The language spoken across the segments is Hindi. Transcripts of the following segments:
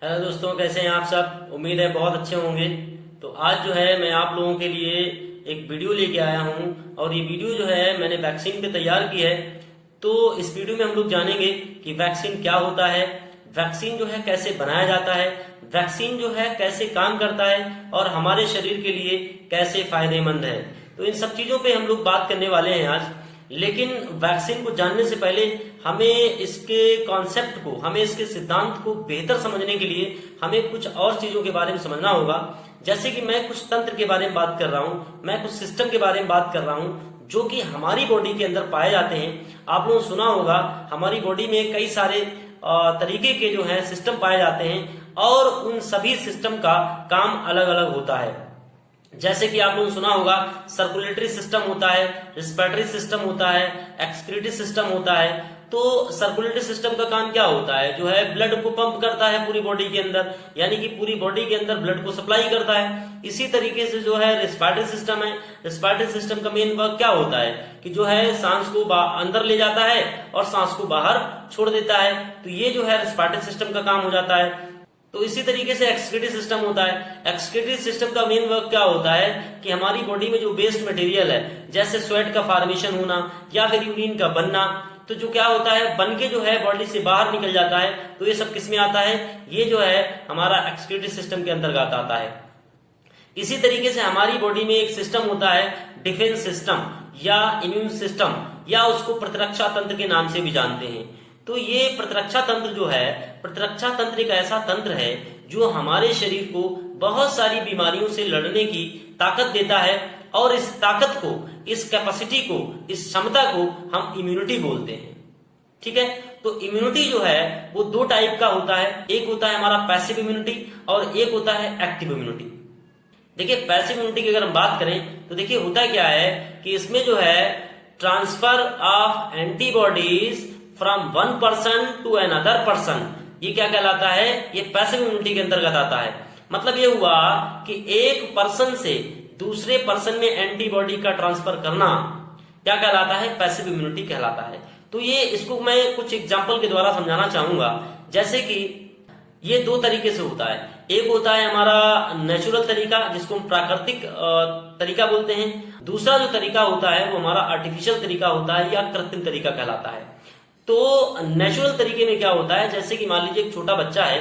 हेलो दोस्तों, कैसे हैं आप सब। उम्मीद है बहुत अच्छे होंगे। तो आज जो है मैं आप लोगों के लिए एक वीडियो लेके आया हूं और ये वीडियो जो है मैंने वैक्सीन पे तैयार की है। तो इस वीडियो में हम लोग जानेंगे कि वैक्सीन क्या होता है, वैक्सीन जो है कैसे बनाया जाता है, वैक्सीन जो है कैसे काम करता है और हमारे शरीर के लिए कैसे फायदेमंद है। तो इन सब चीजों पे हम लोग बात करने वाले हैं आज। लेकिन वैक्सीन को जानने से पहले हमें इसके कॉन्सेप्ट को, हमें इसके सिद्धांत को बेहतर समझने के लिए हमें कुछ और चीजों के बारे में समझना होगा। जैसे कि मैं कुछ तंत्र के बारे में बात कर रहा हूं, मैं कुछ सिस्टम के बारे में बात कर रहा हूं जो कि हमारी बॉडी के अंदर पाए जाते हैं। आप लोगों ने सुना होगा हमारी बॉडी में कई सारे तरीके के जो है सिस्टम पाए जाते हैं और उन सभी सिस्टम का काम अलग अलग होता है। जैसे कि आप लोगों ने सुना होगा सर्कुलेटरी सिस्टम होता है, रिस्पिरेटरी सिस्टम होता है, एक्सक्रीटरी सिस्टम होता है। तो सर्कुलेटरी सिस्टम का काम क्या होता है, जो है ब्लड को पंप करता है पूरी बॉडी के अंदर, यानी कि पूरी बॉडी के अंदर ब्लड को सप्लाई करता है। इसी तरीके से जो है रिस्पिरेटरी सिस्टम है, रिस्पिरेटरी सिस्टम का मेन वर्क क्या होता है कि जो है सांस को अंदर ले जाता है और सांस को बाहर छोड़ देता है। तो ये जो है रिस्पिरेटरी सिस्टम का काम हो जाता है। तो इसी तरीके से एक्सक्रीटरी सिस्टम होता है। एक्सक्रीटरी सिस्टम का मेन वर्क क्या होता है कि हमारी बॉडी में जो वेस्ट मटेरियल है, जैसे स्वेट का फॉर्मेशन होना या फिर यूरिन का बनना, तो जो क्या होता है बन के जो है बॉडी से बाहर निकल जाता है। तो ये सब किस में आता है, ये जो है हमारा एक्सक्रीटरी सिस्टम के अंतर्गत आता है। इसी तरीके से हमारी बॉडी में एक सिस्टम होता है डिफेंस सिस्टम या इम्यून सिस्टम, या उसको प्रतिरक्षा तंत्र के नाम से भी जानते हैं। तो ये प्रतिरक्षा तंत्र जो है, प्रतिरक्षा तंत्र एक ऐसा तंत्र है जो हमारे शरीर को बहुत सारी बीमारियों से लड़ने की ताकत देता है और इस ताकत को, इस कैपेसिटी को, इस क्षमता को हम इम्यूनिटी बोलते हैं। ठीक है, तो इम्यूनिटी जो है वो दो टाइप का होता है। एक होता है हमारा पैसिव इम्यूनिटी और एक होता है एक्टिव इम्यूनिटी। देखिए पैसिव इम्यूनिटी की अगर हम बात करें तो देखिए होता क्या है कि इसमें जो है transfer of antibodies from one person to another person, ये क्या कहलाता है, ये पैसिव इम्यूनिटी के अंतर्गत आता है। मतलब ये हुआ कि एक पर्सन से दूसरे पर्सन में एंटीबॉडी का ट्रांसफर करना क्या कहलाता है, पैसिव इम्यूनिटी कहलाता है। तो ये इसको मैं कुछ एग्जांपल के द्वारा समझाना चाहूंगा। जैसे कि ये दो तरीके से होता है। एक होता है हमारा नेचुरल तरीका जिसको हम प्राकृतिक तरीका बोलते हैं। दूसरा जो तरीका होता है वो हमारा आर्टिफिशियल तरीका होता है या कृत्रिम तरीका कहलाता है। तो नेचुरल तरीके में क्या होता है, जैसे कि मान लीजिए एक छोटा बच्चा है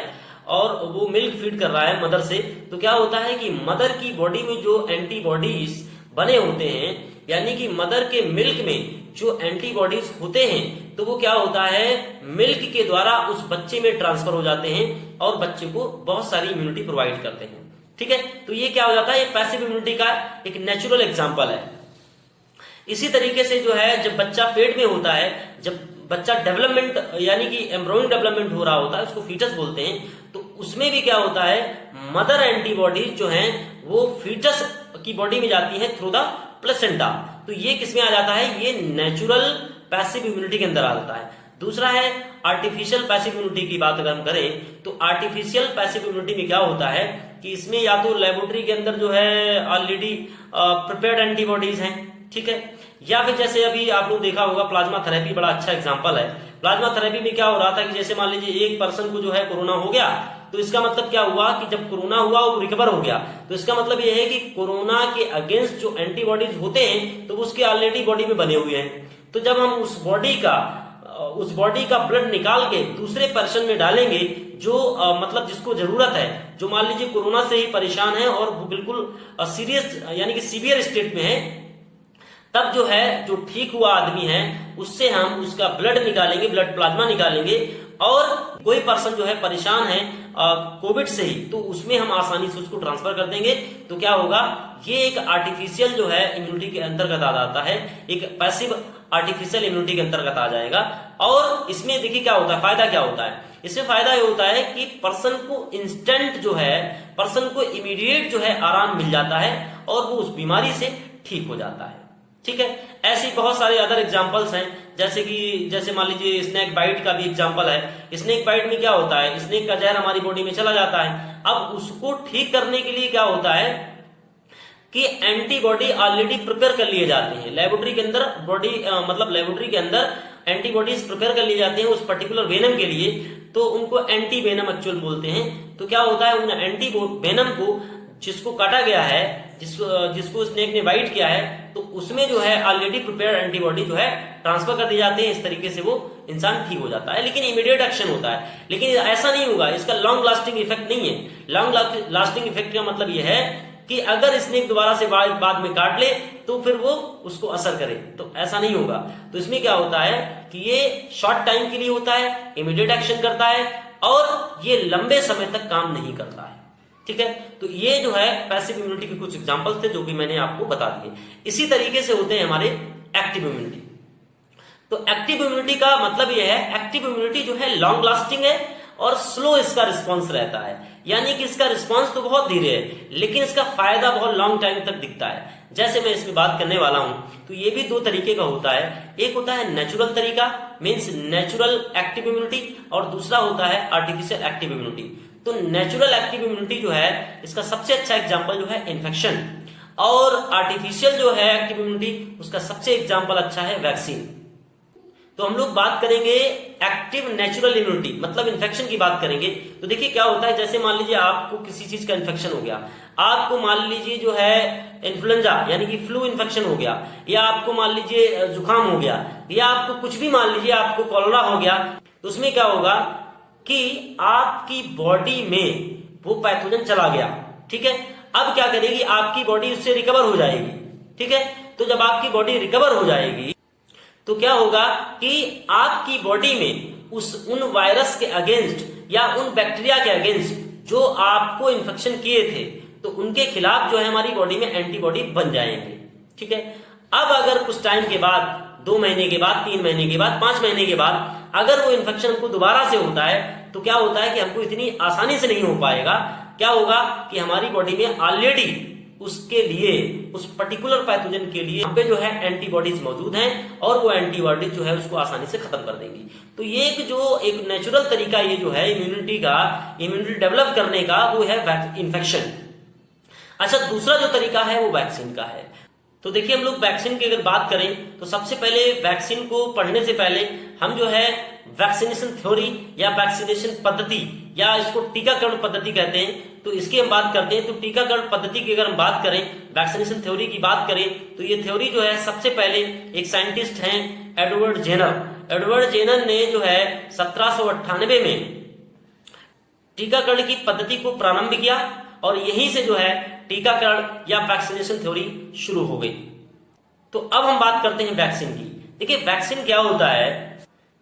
और वो मिल्क फीड कर रहा है मदर से, तो क्या होता है कि मदर की बॉडी में जो एंटीबॉडीज बने होते हैं, यानी कि मदर के मिल्क में जो एंटीबॉडीज होते हैं, तो वो क्या होता है मिल्क के द्वारा उस बच्चे में ट्रांसफर हो जाते हैं और बच्चे को बहुत सारी इम्यूनिटी प्रोवाइड करते हैं। ठीक है, तो ये क्या हो जाता है, ये पैसिव इम्यूनिटी का एक नेचुरल एग्जाम्पल है। इसी तरीके से जो है जब बच्चा पेट में होता है, जब बच्चा डेवलपमेंट यानी कि एम्ब्रियोनिक डेवलपमेंट हो रहा होता है, उसको फीटस बोलते हैं, तो उसमें भी क्या होता है मदर एंटीबॉडीज जो हैं वो फीटस की बॉडी में जाती है थ्रू द प्लेसेंटा। तो ये किसमें आ जाता है, ये नेचुरल पैसिव इम्यूनिटी के अंदर आ जाता है। दूसरा है आर्टिफिशियल पैसिव इम्यूनिटी की बात अगर हम करें तो आर्टिफिशियल पैसिव इम्यूनिटी में क्या होता है कि इसमें या तो लेबोरेटरी के अंदर जो है ऑलरेडी प्रिपेयर्ड एंटीबॉडीज हैं, ठीक है, या फिर जैसे अभी आप लोग देखा होगा प्लाज्मा थेरेपी बड़ा अच्छा एग्जांपल है। प्लाज्मा थेरेपी में क्या हो रहा था कि जैसे मान लीजिए एक पर्सन को जो है कोरोना हो गया, तो इसका मतलब क्या हुआ कि जब कोरोना हुआ वो रिकवर हो गया, तो इसका मतलब ये है कि कोरोना के अगेंस्ट जो एंटीबॉडीज होते हैं तो वो उसके ऑलरेडी बॉडी में बने हुए हैं। तो जब हम उस बॉडी का ब्लड निकाल के दूसरे पर्सन में डालेंगे जो मतलब जिसको जरूरत है, जो मान लीजिए कोरोना से ही परेशान है और वो बिल्कुल सीरियस यानी कि सीवियर स्टेट में है, तब जो है जो ठीक हुआ आदमी है उससे हम उसका ब्लड निकालेंगे, ब्लड प्लाज्मा निकालेंगे, और कोई पर्सन जो है परेशान है कोविड से ही, तो उसमें हम आसानी से उसको ट्रांसफर कर देंगे। तो क्या होगा, ये एक आर्टिफिशियल जो है इम्यूनिटी के अंतर्गत आ जाता है, एक पैसिव आर्टिफिशियल इम्यूनिटी के अंतर्गत आ जाएगा। और इसमें देखिए क्या होता है, फायदा क्या होता है, इसमें फायदा ये होता है कि पर्सन को इंस्टेंट जो है, पर्सन को इमीडिएट जो है आराम मिल जाता है और वो उस बीमारी से ठीक हो जाता है। ठीक है, ऐसी बहुत सारे अदर एग्जांपल्स हैं, जैसे मान लीजिए स्नेक बाइट का भी एग्जांपल है। स्नेक बाइट में क्या होता है, स्नेक का जहर हमारी बॉडी में चला जाता है। अब उसको ठीक करने के लिए क्या होता है कि एंटीबॉडी ऑलरेडी प्रिपेयर कर लिए जाते हैं लेबोरेटरी के अंदर, लेबोरेटरी के अंदर एंटीबॉडीज प्रिपेयर कर ली जाती हैं उस पर्टिकुलर वेनम के लिए। तो उनको एंटी वेनम एक्चुअल बोलते हैं। तो क्या होता है, उन एंटी वेनम को जिसको काटा गया है, जिसको स्नेक ने बाइट किया है, तो उसमें जो है ऑलरेडी प्रिपेयर्ड एंटीबॉडी जो है ट्रांसफर कर दी जाते हैं। इस तरीके से वो इंसान ठीक हो जाता है, लेकिन इमीडिएट एक्शन होता है। लेकिन ऐसा नहीं होगा, इसका लॉन्ग लास्टिंग इफेक्ट नहीं है। लॉन्ग लास्टिंग इफेक्ट का मतलब यह है कि अगर स्नेक दोबारा से बाद में काट ले तो फिर वो उसको असर करे, तो ऐसा नहीं होगा। तो इसमें क्या होता है कि ये शॉर्ट टाइम के लिए होता है, इमीडिएट एक्शन करता है और ये लंबे समय तक काम नहीं करता है। ठीक है, तो ये जो है पैसिव इम्यूनिटी के कुछ एग्जांपल्स थे जो कि मैंने आपको बता दिए। इसी तरीके से होते हैं हमारे एक्टिव इम्यूनिटी। तो एक्टिव इम्यूनिटी का मतलब यह है, एक्टिव इम्यूनिटी जो है लॉन्ग लास्टिंग है और स्लो इसका रिस्पॉन्स रहता है, यानी कि इसका रिस्पॉन्स तो बहुत धीरे है लेकिन इसका फायदा बहुत लॉन्ग टाइम तक दिखता है। जैसे मैं इसमें बात करने वाला हूं, तो ये भी दो तरीके का होता है। एक होता है नेचुरल तरीका, मींस नेचुरल एक्टिव इम्यूनिटी, और दूसरा होता है आर्टिफिशियल एक्टिव इम्यूनिटी। तो नेचुरल एक्टिव इम्यूनिटी जो है, इसका सबसे अच्छा एग्जांपल जो है इन्फेक्शन, और आर्टिफिशियल जो है एक्टिव इम्यूनिटी, उसका सबसे एग्जांपल अच्छा है वैक्सीन। तो हम लोग बात करेंगे एक्टिव नेचुरल इम्यूनिटी, मतलब इन्फेक्शन की बात करेंगे। तो देखिए क्या होता है, जैसे मान लीजिए आपको किसी चीज का इन्फेक्शन हो गया, आपको मान लीजिए जो है इन्फ्लुएंजा यानी कि फ्लू इन्फेक्शन हो गया, या आपको मान लीजिए जुकाम हो गया, या आपको कुछ भी मान लीजिए आपको कॉलरा हो गया, तो उसमें क्या होगा कि आपकी बॉडी में वो पैथोजन चला गया। ठीक है, अब क्या करेगी आपकी बॉडी, उससे रिकवर हो जाएगी। ठीक है, तो जब आपकी बॉडी रिकवर हो जाएगी तो क्या होगा कि आपकी बॉडी में उन वायरस के अगेंस्ट या उन बैक्टीरिया के अगेंस्ट जो आपको इन्फेक्शन किए थे, तो उनके खिलाफ जो है हमारी बॉडी में एंटीबॉडी बन जाएंगे। ठीक है, अब अगर कुछ टाइम के बाद, 2 महीने के बाद, 3 महीने के बाद, 5 महीने के बाद अगर वो इन्फेक्शन हमको दोबारा से होता है, तो क्या होता है कि हमको इतनी आसानी से नहीं हो पाएगा। क्या होगा कि हमारी बॉडी में ऑलरेडी उसके लिए, उस पर्टिकुलर पैथोजन के लिए यहाँ पे जो है एंटीबॉडीज मौजूद हैं और वो एंटीबॉडीज जो है उसको आसानी से खत्म कर देंगी। तो ये एक नेचुरल तरीका ये जो है इम्यूनिटी डेवलप करने का, वो है इन्फेक्शन। अच्छा, दूसरा जो तरीका है वो वैक्सीन का है। तो देखिए हम लोग वैक्सीन की अगर बात करें तो सबसे पहले वैक्सीन को पढ़ने से पहले हम जो है वैक्सीनेशन थ्योरी या वैक्सीनेशन पद्धति, या इसको टीकाकरण पद्धति कहते हैं, तो इसकी हम बात करते हैं। तो टीकाकरण पद्धति की अगर हम बात करें, वैक्सीनेशन थ्योरी की बात करें, तो ये थ्योरी जो है सबसे पहले एक साइंटिस्ट हैं एडवर्ड जेनर। एडवर्ड जेनर ने जो है 1798 में टीकाकरण की पद्धति को प्रारंभ किया और यहीं से जो है टीकाकरण या वैक्सीनेशन थ्योरी शुरू हो गई। तो अब हम बात करते हैं वैक्सीन की। देखिए वैक्सीन क्या होता है,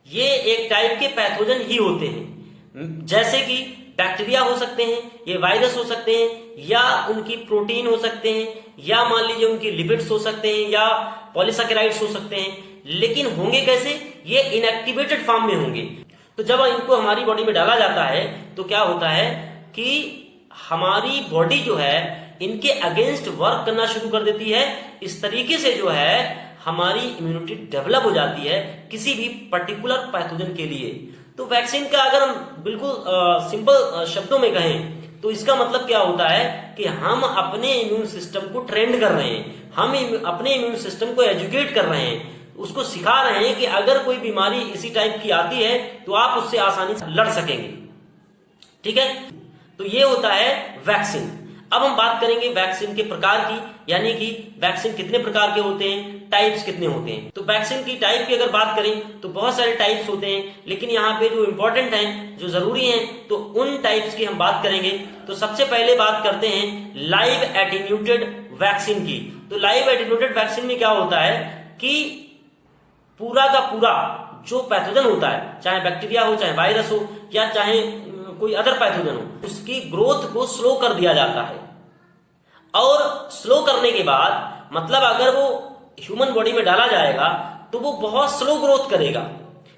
ये एक टाइप के पैथोजन ही होते हैं, जैसे कि बैक्टीरिया हो सकते हैं, ये वायरस हो सकते हैं, या उनकी प्रोटीन हो सकते हैं, या मान लीजिए उनकी लिपिड्स हो सकते हैं, या पॉलीसैकेराइड्स हो सकते हैं। लेकिन होंगे कैसे, ये इनएक्टिवेटेड फॉर्म में होंगे। तो जब इनको हमारी बॉडी में डाला जाता है तो क्या होता है कि हमारी बॉडी जो है इनके अगेंस्ट वर्क करना शुरू कर देती है। इस तरीके से जो है हमारी इम्यूनिटी डेवलप हो जाती है किसी भी पर्टिकुलर पैथोजन के लिए। तो वैक्सीन का अगर हम बिल्कुल सिंपल शब्दों में कहें तो इसका मतलब क्या होता है कि हम अपने इम्यून सिस्टम को ट्रेंड कर रहे हैं, हम अपने इम्यून सिस्टम को एजुकेट कर रहे हैं, उसको सिखा रहे हैं कि अगर कोई बीमारी इसी टाइप की आती है तो आप उससे आसानी से लड़ सकेंगे। ठीक है, तो ये होता है वैक्सीन। अब हम बात करेंगे वैक्सीन के प्रकार की, यानी कि वैक्सीन कितने प्रकार के होते हैं, टाइप्स कितने होते हैं। तो वैक्सीन की टाइप की अगर बात करें तो बहुत सारे टाइप्स होते हैं, लेकिन यहाँ पे जो इंपॉर्टेंट हैं, जो जरूरी हैं, तो उन टाइप्स की हम बात करेंगे। तो सबसे पहले बात करते हैं लाइव एटीन्यूटेड वैक्सीन की। तो लाइव एटीन्यूटेड वैक्सीन में क्या होता है कि पूरा का पूरा जो पैथोजन होता है, चाहे बैक्टीरिया हो, चाहे वायरस हो, या चाहे कोई अदर पैथोजन हो, उसकी ग्रोथ को स्लो कर दिया जाता है। और स्लो करने के बाद मतलब अगर वो ह्यूमन बॉडी में डाला जाएगा तो वो बहुत स्लो ग्रोथ करेगा,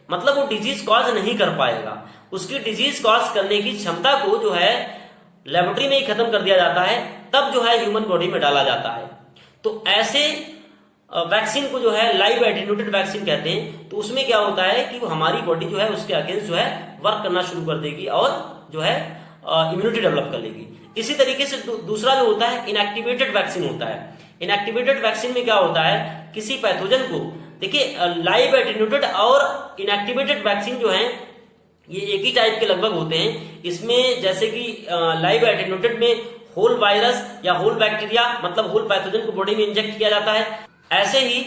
मतलब वो डिजीज कॉज नहीं कर पाएगा। उसकी डिजीज कॉज करने की क्षमता को जो है लेबोरेटरी में ही खत्म कर दिया जाता है, तब जो है ह्यूमन बॉडी में डाला जाता है। तो ऐसे वैक्सीन को जो है लाइव एटीन्यूटेड वैक्सीन कहते हैं। तो उसमें क्या होता है कि वो हमारी बॉडी जो है उसके अगेंस्ट जो है वर्क करना शुरू कर देगी और जो है इम्यूनिटी डेवलप कर लेगी। इसी तरीके से दूसरा जो होता है इनएक्टिवेटेड वैक्सीन होता है। इनएक्टिवेटेड वैक्सीन में क्या होता है, किसी पैथोजन को, देखिए लाइव एटीन्यूटेड और इनएक्टिवेटेड वैक्सीन जो है ये एक ही टाइप के लगभग होते हैं। इसमें जैसे कि लाइव एटेन्यूएटेड में होल वायरस या होल बैक्टीरिया मतलब होल पैथोजन को बॉडी में इंजेक्ट किया जाता है, ऐसे ही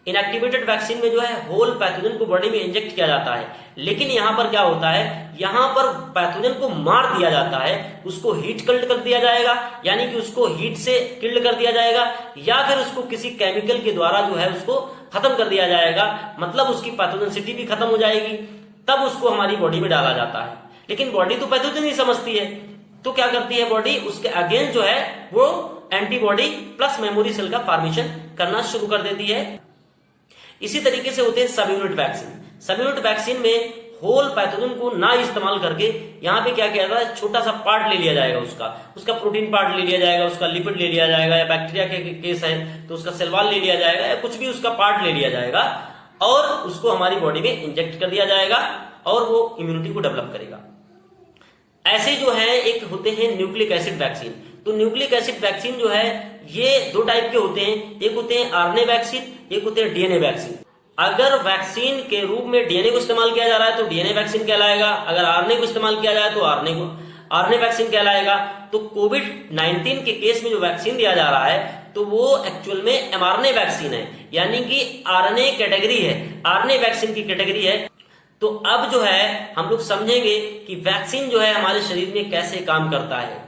इनएक्टिवेटेड वैक्सीन में जो है होल पैथोजन को बॉडी में इंजेक्ट किया जाता है। लेकिन यहां पर क्या होता है, यहां पर पैथोजन को मार दिया जाता है, उसको हीट किल्ड कर दिया जाएगा, यानी कि उसको हीट से किल्ड कर दिया जाएगा, या फिर उसको किसी केमिकल के द्वारा जो है उसको खत्म कर दिया जाएगा, मतलब उसकी पैथोजेनिसिटी भी खत्म हो जाएगी, तब उसको हमारी बॉडी में डाला जाता है। लेकिन बॉडी तो पैथोजन ही समझती है, तो क्या करती है बॉडी, उसके अगेंस्ट जो है वो एंटीबॉडी प्लस मेमोरी सेल का फॉर्मेशन करना शुरू कर देती है। इसी तरीके से होते हैं सब यूनिट वैक्सीन। सब यूनिट वैक्सीन में होल पैथोजन को ना इस्तेमाल करके यहाँ पे क्या किया जाता है, छोटा सा पार्ट ले लिया जाएगा, उसका प्रोटीन पार्ट ले लिया जाएगा, उसका लिपिड ले लिया जाएगा, या बैक्टीरिया के केस है तो उसका सेल वॉल ले लिया जाएगा, या कुछ भी उसका पार्ट ले लिया जाएगा और उसको हमारी बॉडी में इंजेक्ट कर दिया जाएगा और वो इम्यूनिटी को डेवलप करेगा। ऐसे जो है एक होते हैं न्यूक्लिक एसिड वैक्सीन। तो न्यूक्लिक एसिड वैक्सीन जो है ये दो टाइप के होते हैं, एक होते हैं आरएनए वैक्सीन, एक होते हैं डीएनए वैक्सीन। अगर वैक्सीन के रूप में डीएनए को इस्तेमाल किया जा रहा है तो डीएनए वैक्सीन कहलाएगा, अगर आरएनए को इस्तेमाल किया जाए तो आरएनए वैक्सीन कहलाएगा। तो कोविड-19 के केस में जो वैक्सीन दिया जा रहा है तो वो एक्चुअल में एमआरएनए वैक्सीन है, यानी कि आरएनए कैटेगरी है, आरएनए वैक्सीन की कैटेगरी है। तो अब जो है हम लोग समझेंगे कि वैक्सीन जो है हमारे शरीर में कैसे काम करता है।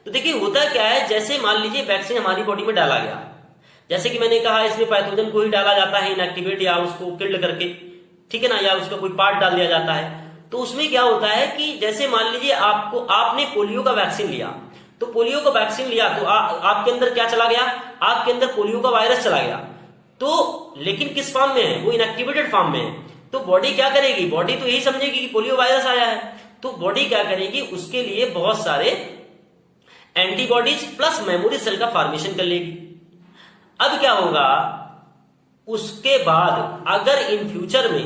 तो देखिए होता क्या है, जैसे मान लीजिए वैक्सीन हमारी बॉडी में डाला गया, जैसे कि मैंने कहा इसमें पैथोजन को ही डाला जाता है इनएक्टिवेट या उसको किल्ड करके, ठीक है ना, या उसका कोई पार्ट डाल दिया जाता है। तो उसमें क्या होता है कि जैसे मान लीजिए आपने पोलियो का वैक्सीन लिया, तो पोलियो का वैक्सीन लिया तो आपके अंदर क्या चला गया, आपके अंदर पोलियो का वायरस चला गया। तो लेकिन किस फॉर्म में है, वो इनएक्टिवेटेड फॉर्म में है। तो बॉडी क्या करेगी, बॉडी तो यही समझेगी कि पोलियो वायरस आया है, तो बॉडी क्या करेगी, उसके लिए बहुत सारे एंटीबॉडीज प्लस मेमोरी सेल का फॉर्मेशन कर लेगी। अब क्या होगा, उसके बाद अगर इन फ्यूचर में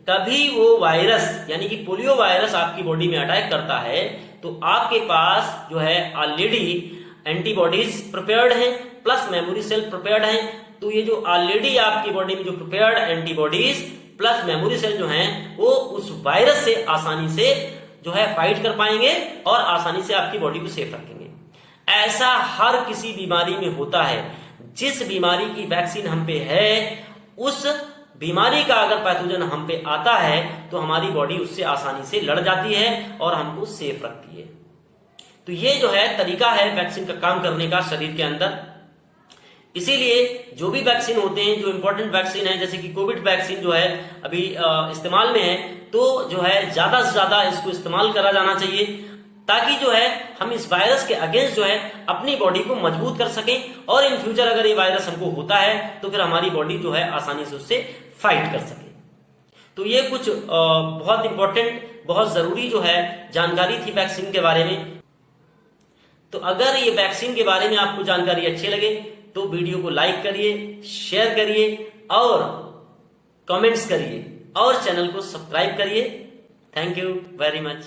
कभी वो वायरस यानी कि पोलियो वायरस आपकी बॉडी में अटैक करता है तो आपके पास जो है ऑलरेडी एंटीबॉडीज प्रिपेयर्ड हैं प्लस मेमोरी सेल प्रिपेयर्ड हैं। तो ये जो ऑलरेडी आपकी बॉडी में जो prepared antibodies plus memory cell जो हैं वो उस वायरस से आसानी से जो है फाइट कर पाएंगे और आसानी से आपकी बॉडी को सेफ रखेंगे। ऐसा हर किसी बीमारी में होता है। जिस बीमारी की वैक्सीन हम पे है उस बीमारी का अगर पैथोजन हम पे आता है तो हमारी बॉडी उससे आसानी से लड़ जाती है और हमको सेफ रखती है। तो ये जो है तरीका है वैक्सीन का काम करने का शरीर के अंदर। इसीलिए जो भी वैक्सीन होते हैं, जो इंपॉर्टेंट वैक्सीन है, जैसे कि कोविड वैक्सीन जो है अभी इस्तेमाल में है, तो जो है ज्यादा से ज्यादा इसको इस्तेमाल करा जाना चाहिए ताकि जो है हम इस वायरस के अगेंस्ट जो है अपनी बॉडी को मजबूत कर सकें और इन फ्यूचर अगर ये वायरस हमको होता है तो फिर हमारी बॉडी जो है आसानी से उससे फाइट कर सके। तो ये कुछ बहुत इंपॉर्टेंट, बहुत जरूरी जो है जानकारी थी वैक्सीन के बारे में। तो अगर ये वैक्सीन के बारे में आपको जानकारी अच्छी लगे तो वीडियो को लाइक करिए, शेयर करिए और कमेंट्स करिए और चैनल को सब्सक्राइब करिए। Thank you very much.